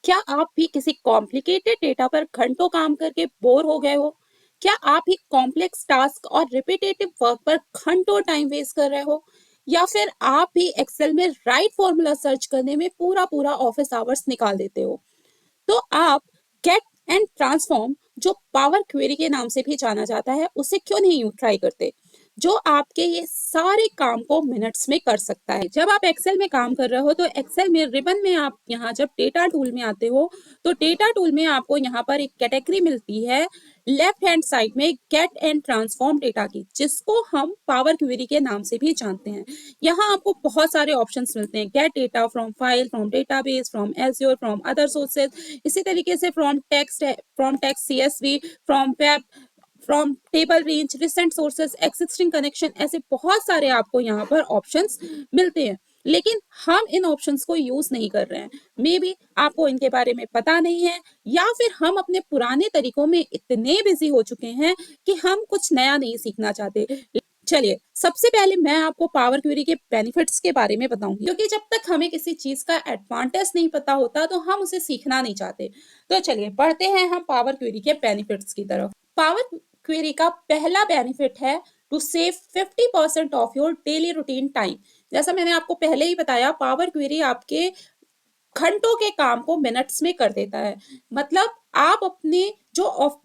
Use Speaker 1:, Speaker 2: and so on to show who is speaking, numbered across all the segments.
Speaker 1: क्या आप भी किसी कॉम्प्लिकेटेड डेटा पर घंटों काम करके बोर हो गए हो? क्या आप ही कॉम्प्लेक्स टास्क और रिपीटेटिव वर्क पर घंटों टाइम वेस्ट कर रहे हो? या फिर आप भी एक्सेल में राइट फॉर्मूला सर्च करने में पूरा पूरा ऑफिस आवर्स निकाल देते हो? तो आप गेट एंड ट्रांसफॉर्म, जो पावर क्वेरी के नाम से भी जाना जाता है, उसे क्यों नहीं ट्राई करते, जो आपके ये सारे काम को मिनट्स में कर सकता है। जब आप एक्सेल में काम कर रहे हो तो एक्सेल में रिबन में आप यहाँ जब डेटा टूल में आते हो तो डेटा टूल में आपको यहाँ पर एक कैटेगरी मिलती है लेफ्ट हैंड साइड में, गेट एंड ट्रांसफॉर्म डेटा की, जिसको हम पावर क्वेरी के नाम से भी जानते हैं। यहाँ आपको बहुत सारे ऑप्शंस मिलते हैं, gate data from file, from database, from azure, from other sources, इसी तरीके से from text CSV, from web, from table range, recent sources, existing connection, ऐसे बहुत सारे आपको यहाँ पर ऑप्शंस मिलते हैं। लेकिन हम इन ऑप्शंस को यूज नहीं कर रहे हैं, मे बी आपको इनके बारे में पता नहीं है, या फिर हम अपने पुराने तरीकों में इतने बिजी हो चुके हैं कि हम कुछ नया नहीं सीखना चाहते। चलिए, सबसे पहले मैं आपको पावर क्वेरी के बेनिफिट्स के बारे में बताऊंगी, क्योंकि जब तक हमें किसी चीज का एडवांटेज नहीं पता होता तो हम उसे सीखना नहीं चाहते। तो चलिए बढ़ते हैं हम पावर क्वेरी के बेनिफिट्स की तरफ। पावर क्वेरी का पहला बेनिफिट है to save 50% of your daily routine time. जैसा मैंने आपको पहले ही बताया, पावर क्वेरी आपके घंटों के काम को मिनट्स में कर देता है। मतलब आप अपने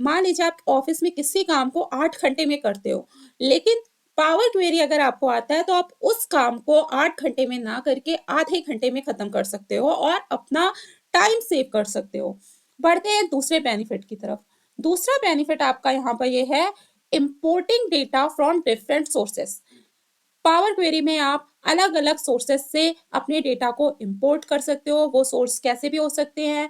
Speaker 1: मान लीजिए आप ऑफिस में किसी काम को 8 घंटे में करते हो, लेकिन पावर क्वेरी अगर आपको आता है तो आप उस काम को 8 घंटे में ना करके आधे घंटे में खत्म कर सकते हो और अपना टाइम सेव कर सकते हो। बढ़ते हैं दूसरे बेनिफिट की तरफ। दूसरा बेनिफिट आपका यहाँ पर ये है, importing data from different sources. Power query में आप अलग अलग सोर्सेस से अपने डेटा को इंपोर्ट कर सकते हो। वो सोर्स कैसे भी हो सकते हैं,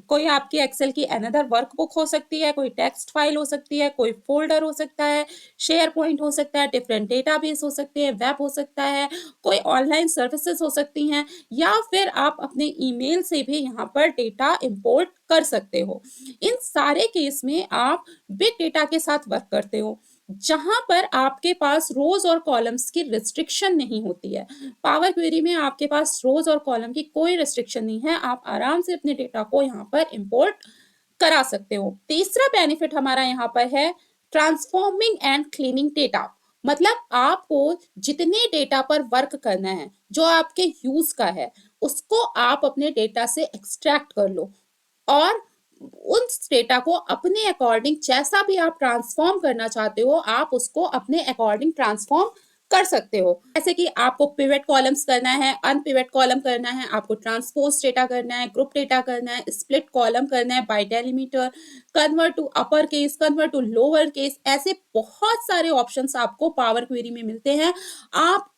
Speaker 1: कोई आपकी एक्सेल की अनदर वर्कबुक हो सकती है, कोई टेक्स्ट फाइल हो सकती है, कोई फोल्डर हो सकता है, शेयर पॉइंट हो सकता है, डिफरेंट डेटाबेस हो सकते हैं, वेब हो सकता है, कोई ऑनलाइन सर्विसेज हो सकती हैं, या फिर आप अपने ईमेल से भी यहाँ पर डेटा इंपोर्ट कर सकते हो। इन सारे केस में आप बिग डेटा के साथ वर्क करते हो, जहां पर आपके पास रोज और कॉलम्स की रिस्ट्रिक्शन नहीं होती है। पावर क्वेरी में आपके पास रोज और कॉलम की कोई रिस्ट्रिक्शन नहीं है, आप आराम से अपने डेटा को यहाँ पर इंपोर्ट करा सकते हो। तीसरा बेनिफिट हमारा यहाँ पर है ट्रांसफॉर्मिंग एंड क्लीनिंग डेटा। मतलब आपको जितने डेटा पर वर्क करना है, जो आपके यूज का है, उसको आप अपने डेटा से एक्सट्रैक्ट कर लो और उस डेटा को अपने अकॉर्डिंग, जैसा भी आप ट्रांसफॉर्म करना चाहते हो, आप उसको अपने अकॉर्डिंग ट्रांसफॉर्म कर सकते हो। जैसे कि आपको पिवट कॉलम्स करना है, अनपिवट कॉलम करना है, आपको ट्रांसपोज डेटा करना है, ग्रुप डेटा करना है, स्प्लिट कॉलम करना है by delimiter, convert to upper case, convert to lower case, ऐसे बहुत सारे ऑप्शंस आपको पावर क्वेरी में मिलते हैं। आप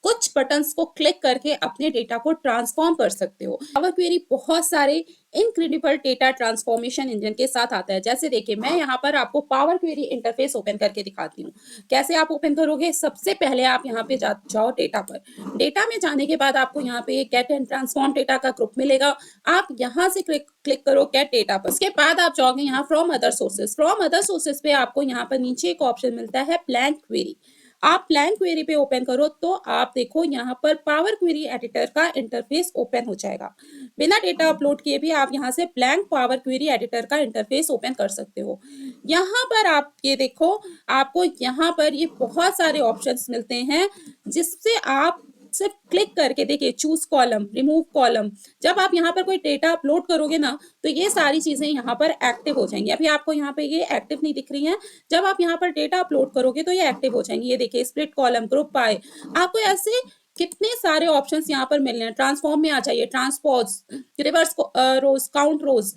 Speaker 1: कुछ बटन्स को क्लिक करके अपने डेटा को ट्रांसफॉर्म कर सकते हो। पावर क्वेरी बहुत सारे इनक्रेडिबल डेटा ट्रांसफॉर्मेशन इंजन के साथ आता है। जैसे देखिए, मैं यहाँ पर आपको पावर क्वेरी इंटरफेस ओपन करके दिखाती हूँ। कैसे आप ओपन करोगे, सबसे पहले आप यहाँ पे जाओ डेटा पर। डेटा में जाने के बाद आपको यहाँ पे गेट एंड ट्रांसफॉर्म डेटा का ग्रुप मिलेगा। आप यहाँ से क्लिक करो गेट डेटा पर। उसके बाद आप जाओगे यहाँ from other sources. From other sources पे आपको यहाँ पर नीचे एक ऑप्शन मिलता है ब्लैंक क्वेरी। आप ब्लैंक क्वेरी पे ओपन करो तो आप देखो यहाँ पर पावर क्वेरी एडिटर का इंटरफेस ओपन हो जाएगा। बिना डेटा अपलोड किए भी आप यहाँ से ब्लैंक पावर क्वेरी एडिटर का इंटरफेस ओपन कर सकते हो। यहाँ पर आप ये देखो, आपको यहाँ पर ये बहुत सारे ऑप्शंस मिलते हैं, जिससे आप सिर्फ क्लिक करके देखिए, चूज कॉलम, रिमूव कॉलम। जब आप यहाँ पर कोई डेटा अपलोड करोगे ना, तो ये सारी चीजें यहाँ पर एक्टिव हो जाएंगी। अभी आपको यहाँ पे ये एक्टिव नहीं दिख रही हैं, जब आप यहाँ पर डेटा अपलोड करोगे तो ये एक्टिव हो जाएंगी। ये देखिए, स्प्लिट कॉलम, ग्रुप बाय, आपको ऐसे कितने सारे ऑप्शंस यहाँ पर मिल रहे हैं। ट्रांसफॉर्म में आ जाइए, transpose, reverse rows, count rows,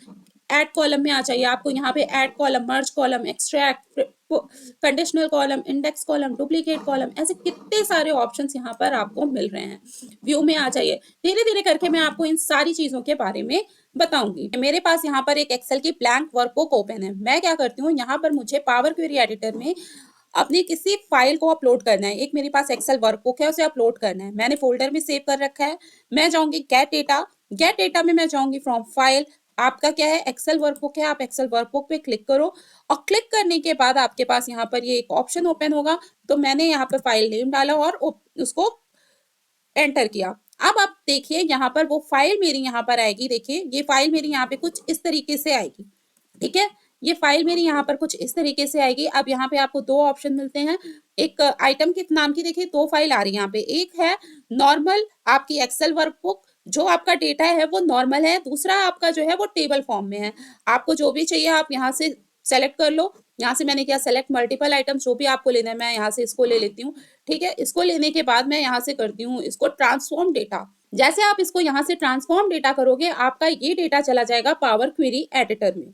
Speaker 1: add column में आ जाइए, आपको यहाँ पे add column, merge column, extract, conditional column, index column, duplicate column, ऐसे कितने सारे ऑप्शंस यहाँ पर आपको मिल रहे हैं। व्यू में आ जाइए। धीरे धीरे करके मैं आपको इन सारी चीजों के बारे में बताऊंगी। मेरे पास यहाँ पर एक एक्सेल की ब्लैंक वर्कबुक ओपन है। मैं क्या करती हूँ, यहाँ पर मुझे पावर क्वेरी एडिटर में अपनी किसी फाइल को अपलोड करना है। एक मेरे पास एक्सेल वर्कबुक है, उसे अपलोड करना है। मैंने फोल्डर में सेव कर रखा है। मैं जाऊंगी गेट डेटा। गेट डेटा में मैं जाऊंगी फ्रॉम फाइल। आपका क्या है, एक्सेल वर्कबुक है, आप एक्सेल वर्कबुक पे क्लिक करो और क्लिक करने के बाद आपके पास यहाँ पर ये एक ऑप्शन ओपन होगा। तो मैंने यहाँ पर फाइल नेम डाला और उसको एंटर किया। अब आप देखिए यहाँ पर वो फाइल मेरी यहाँ पर आएगी। देखिए ये फाइल मेरी यहाँ पे कुछ इस तरीके से आएगी, ठीक है। ये फाइल मेरी यहाँ पर कुछ इस तरीके से आएगी। अब यहाँ पे आपको दो ऑप्शन मिलते हैं। एक आइटम के नाम की देखिए दो फाइल आ रही है यहाँ पे। एक है नॉर्मल आपकी एक्सेल वर्कबुक, जो आपका डेटा है वो नॉर्मल है। दूसरा आपका जो है वो टेबल फॉर्म में है। आपको जो भी चाहिए आप यहाँ से सेलेक्ट कर लो। यहाँ से मैंने किया सेलेक्ट मल्टीपल आइटम्स, जो भी आपको लेना है मैं यहाँ से इसको ले लेती हूँ, ठीक है। इसको लेने के बाद मैं यहाँ से करती हूँ इसको ट्रांसफॉर्म डेटा। जैसे आप इसको यहाँ से ट्रांसफॉर्म डेटा करोगे, आपका ये डेटा चला जाएगा पावर क्वेरी एडिटर में।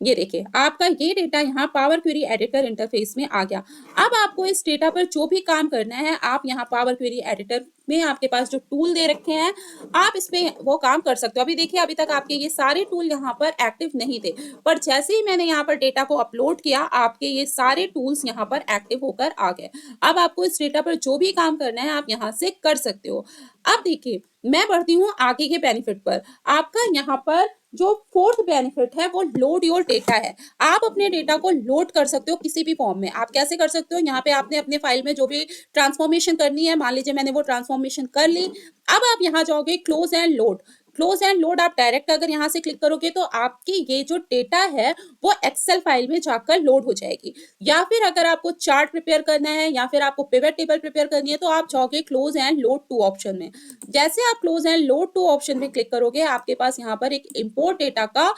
Speaker 1: ये देखिए आपका ये डेटा यहाँ पावर क्वेरी एडिटर इंटरफेस में आ गया। अब आपको इस डेटा पर जो भी काम करना है, आप यहाँ पावर क्वेरी एडिटर में आपके पास जो टूल दे रखे हैं, आप इसमें वो काम कर सकते हो। अभी देखिए अभी तक आपके ये सारे टूल यहाँ पर एक्टिव नहीं थे, पर जैसे ही मैंने यहाँ पर डेटा को अपलोड किया, आपके ये सारे टूल्स यहाँ पर एक्टिव होकर आ गए। अब आपको इस डेटा पर जो भी काम करना है आप यहाँ से कर सकते हो। अब देखिए मैं बढ़ती हूँ आगे के बेनिफिट पर। आपका यहाँ पर जो फोर्थ बेनिफिट है वो लोड योर डेटा है। आप अपने डेटा को लोड कर सकते हो किसी भी फॉर्म में। आप कैसे कर सकते हो, यहाँ पे आपने अपने फाइल में जो भी ट्रांसफॉर्मेशन करनी है, मान लीजिए मैंने वो ट्रांसफॉर्मेशन कर ली। अब आप यहाँ जाओगे close and load. Close and load आप डायरेक्ट अगर यहाँ से क्लिक करोगे तो आपकी ये जो डेटा है वो एक्सेल फाइल में जाकर लोड हो जाएगी। या फिर अगर आपको चार्ट प्रिपेयर करना है या फिर आपको पिवट टेबल प्रिपेयर करनी है तो आप जाओगे close and load to option में। जैसे आप close and load to option में क्लिक करोगे, आपके पास यहाँ पर एक इंपोर्ट डेटा का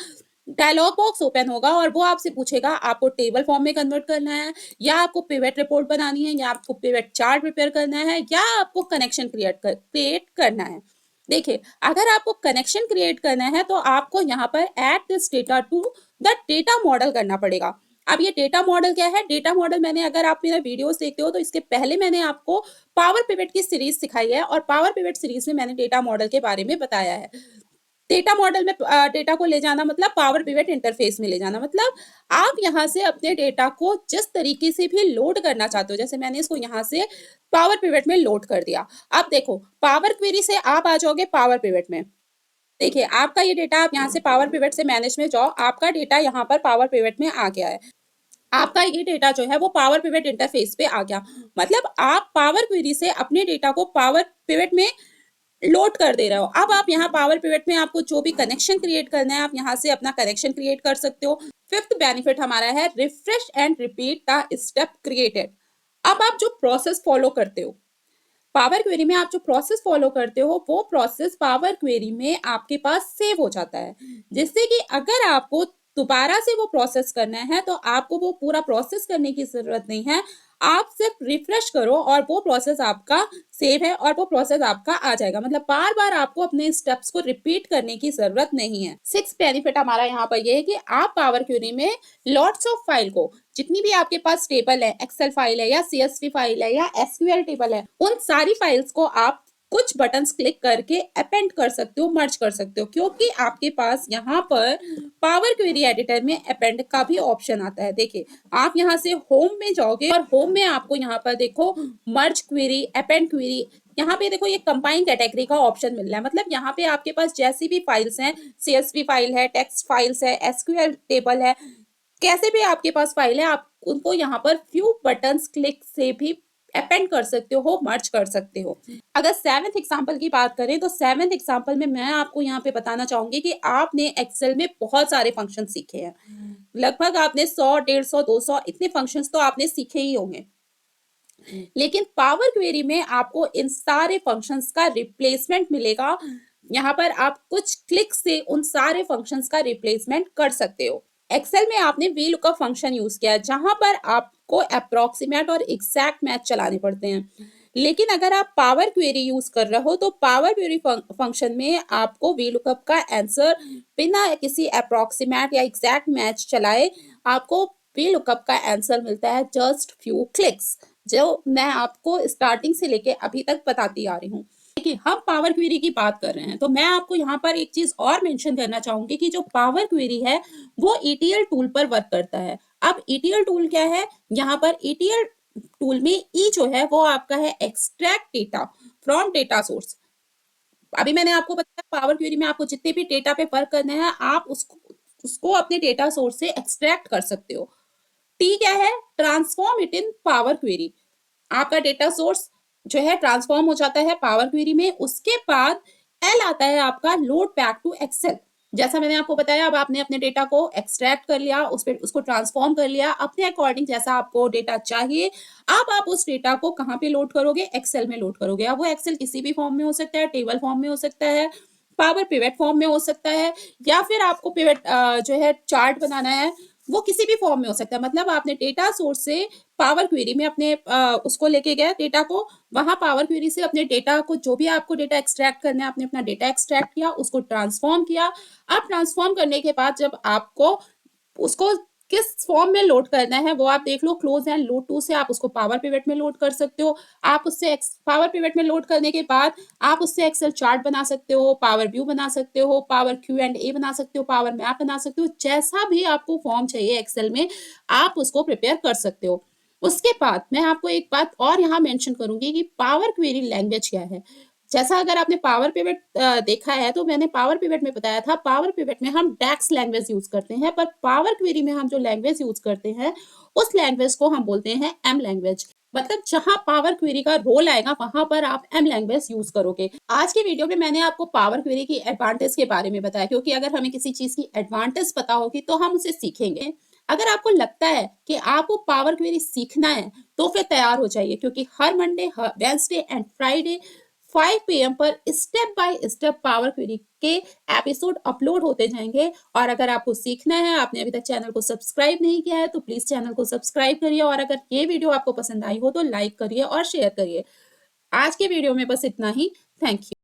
Speaker 1: डायलॉग बॉक्स ओपन होगा और वो आपसे पूछेगा आपको टेबल फॉर्म में कन्वर्ट करना है, या आपको पिवट रिपोर्ट बनानी है, या आपको पिवट चार्ट प्रिपेयर करना है, या आपको कनेक्शन क्रिएट करना है। देखिए अगर आपको कनेक्शन क्रिएट करना है तो आपको यहाँ पर add this data to the data model करना पड़ेगा। अब ये डेटा मॉडल क्या है? डेटा मॉडल मैंने, अगर आप मेरा वीडियोस देखते हो तो इसके पहले मैंने आपको पावर पिवट की सीरीज सिखाई है और पावर पिवट सीरीज में मैंने डेटा मॉडल के बारे में बताया है। डेटा मॉडल में डेटा को ले जाना मतलब पावर पिवट इंटरफेस में ले जाना, मतलब आप यहाँ से अपने डेटा को जिस तरीके से भी लोड करना चाहते हो, जैसे मैंने इसको यहाँ से पावर पिवट में लोड कर दिया। अब देखो पावर क्वेरी से आप आ जाओगे पावर पिवट में। देखिए आपका ये डेटा, आप यहाँ से पावर पिवट से मैनेज में जाओ, आपका डेटा यहाँ पर पावर पिवट में आ गया है। आपका ये डेटा जो है वो पावर पिवट इंटरफेस पे आ गया, मतलब आप पावर क्वेरी से अपने डेटा को पावर पिवट में लोड कर दे रहे हो। अब आप यहाँ पावर पिवट में आपको जो भी कनेक्शन क्रिएट करना है, आप यहाँ से अपना कनेक्शन क्रिएट कर सकते हो। फिफ्थ बेनिफिट हमारा है refresh and repeat the step created. अब आप जो प्रोसेस फॉलो करते हो पावर क्वेरी में, आप जो प्रोसेस फॉलो करते हो वो प्रोसेस पावर क्वेरी में आपके पास सेव हो जाता है, जिससे कि अगर आपको दोबारा से वो प्रोसेस करना है तो आपको वो पूरा प्रोसेस करने की जरूरत नहीं है। आप सिर्फ रिफ्रेश करो और वो प्रोसेस आपका सेव है और वो प्रोसेस आपका आ जाएगा, मतलब बार बार आपको अपने स्टेप्स को रिपीट करने की जरूरत नहीं है। सिक्स बेनिफिट हमारा यहाँ पर ये है कि आप पावर क्वेरी में लॉट्स ऑफ फाइल को, जितनी भी आपके पास टेबल है, एक्सेल फाइल है या सीएसवी फाइल है या एसक्यूएल टेबल है, उन सारी फाइल्स को आप कुछ बटन्स क्लिक करके अपेंड कर सकते हो, मर्ज कर सकते हो, क्योंकि आपके पास यहाँ पर पावर क्वेरी एडिटर में अपेंड का भी ऑप्शन आता है। देखिए आप यहाँ से होम में जाओगे और होम में आपको यहाँ पर देखो मर्ज क्वेरी, अपेंड क्वेरी, यहाँ पे देखो ये कंबाइन कैटेगरी का ऑप्शन मिल रहा है, मतलब यहाँ पे आपके पास जैसी भी फाइल्स हैं, सीएसवी फाइल है, टेक्स्ट फाइल्स है, एसक्यूएल टेबल है, कैसे भी आपके पास फाइल है, आप उनको यहाँ पर फ्यू बटन्स क्लिक से भी अपेंड कर सकते हो, मर्ज कर सकते हो। अगर सेवेंथ एग्जांपल की बात करें तो सेवेंथ एग्जांपल में मैं आपको यहाँ पे बताना चाहूंगी कि आपने एक्सेल में बहुत सारे फंक्शन सीखे हैं, लगभग आपने 100, 150, 200 इतने फंक्शंस तो आपने सीखे ही होंगे, लेकिन पावर क्वेरी में आपको इन सारे फंक्शंस का रिप्लेसमेंट मिलेगा। यहाँ पर आप कुछ क्लिक से उन सारे फंक्शंस का रिप्लेसमेंट कर सकते हो। एक्सेल में आपने VLOOKUP फंक्शन यूज किया है, जहां पर आपको अप्रोक्सीमेट और एग्जैक्ट मैच चलाने पड़ते हैं, लेकिन अगर आप पावर क्वेरी यूज कर रहे हो तो पावर क्वेरी फंक्शन में आपको VLOOKUP का आंसर बिना किसी अप्रोक्सीमेट या एग्जैक्ट मैच चलाए आपको VLOOKUP का आंसर मिलता है जस्ट फ्यू क्लिक्स, जो मैं आपको स्टार्टिंग से लेके अभी तक बताती आ रही हूँ। देखिए हम पावर क्वेरी की बात कर रहे हैं तो मैं आपको यहाँ पर एक चीज और मेंशन करना चाहूंगी कि जो पावर क्वेरी है वो ETL टूल पर वर्क करता है। अब ETL टूल क्या है? यहाँ पर ETL टूल में ई जो है वो आपका है extract data from data source. अभी मैंने आपको बताया पावर क्वेरी में आपको जितने भी डेटा पे वर्क करना है आप उसको अपने डेटा सोर्स से एक्सट्रैक्ट कर सकते हो। टी क्या है? Transform it in power query. आपका डेटा सोर्स जो है ट्रांसफॉर्म हो जाता है पावर क्वेरी में। उसके बाद एल आता है आपका लोड बैक टू एक्सेल। जैसा मैंने आपको बताया, अब आपने अपने डेटा को एक्सट्रैक्ट कर लिया, उस पर उसको ट्रांसफॉर्म कर लिया अपने अकॉर्डिंग जैसा आपको डेटा चाहिए। अब आप उस डेटा को कहाँ पे लोड करोगे? एक्सेल में लोड करोगे। अब वो एक्सेल किसी भी फॉर्म में हो सकता है, टेबल फॉर्म में हो सकता है, पावर पिवट फॉर्म में हो सकता है, या फिर आपको पिवट जो है चार्ट बनाना है, वो किसी भी फॉर्म में हो सकता है। मतलब आपने डेटा सोर्स से पावर क्वेरी में अपने उसको लेके गया डेटा को, वहां पावर क्वेरी से अपने डेटा को, जो भी आपको डेटा एक्सट्रैक्ट करना है, आपने अपना डेटा एक्सट्रैक्ट किया, उसको ट्रांसफॉर्म किया। अब ट्रांसफॉर्म करने के बाद जब आपको उसको किस फॉर्म में लोड करना है वो आप देख लो। क्लोज एंड लोड टू से आप उसको पावर पिवट में लोड कर सकते हो। आप उससे पावर पिवट में लोड करने के बाद आप उससे एक्सेल चार्ट बना सकते हो, पावर व्यू बना सकते हो, पावर क्यू एंड ए बना सकते हो, पावर मैप बना सकते हो। जैसा भी आपको फॉर्म चाहिए एक्सेल में आप उसको प्रिपेयर कर सकते हो। उसके बाद मैं आपको एक बात और यहाँ मेंशन करूंगी कि पावर क्वेरी लैंग्वेज क्या है। जैसा अगर आपने पावर पिवट देखा है तो मैंने पावर पिवट में बताया था, पावर पिवट में हम डैक्स लैंग्वेज यूज करते हैं, पर पावर क्वेरी में हम जो लैंग्वेज यूज करते हैं उस लैंग्वेज को हम बोलते हैं एम लैंग्वेज। मतलब जहां पावर क्वेरी का रोल आएगा वहां पर आप एम लैंग्वेज यूज करोगे। आज की वीडियो में मैंने आपको पावर क्वेरी की एडवांटेज के बारे में बताया, क्योंकि अगर हमें किसी चीज की एडवांटेज पता होगी तो हम उसे सीखेंगे। अगर आपको लगता है कि आपको पावर क्वेरी सीखना है तो फिर तैयार हो जाइए, क्योंकि हर Monday, Wednesday and Friday 5 PM पर step by step power query के एपिसोड अपलोड होते जाएंगे। और अगर आपको सीखना है, आपने अभी तक चैनल को सब्सक्राइब नहीं किया है तो प्लीज चैनल को सब्सक्राइब करिए, और अगर ये वीडियो आपको पसंद आई हो तो लाइक करिए और शेयर करिए। आज के वीडियो में बस इतना ही। Thank you.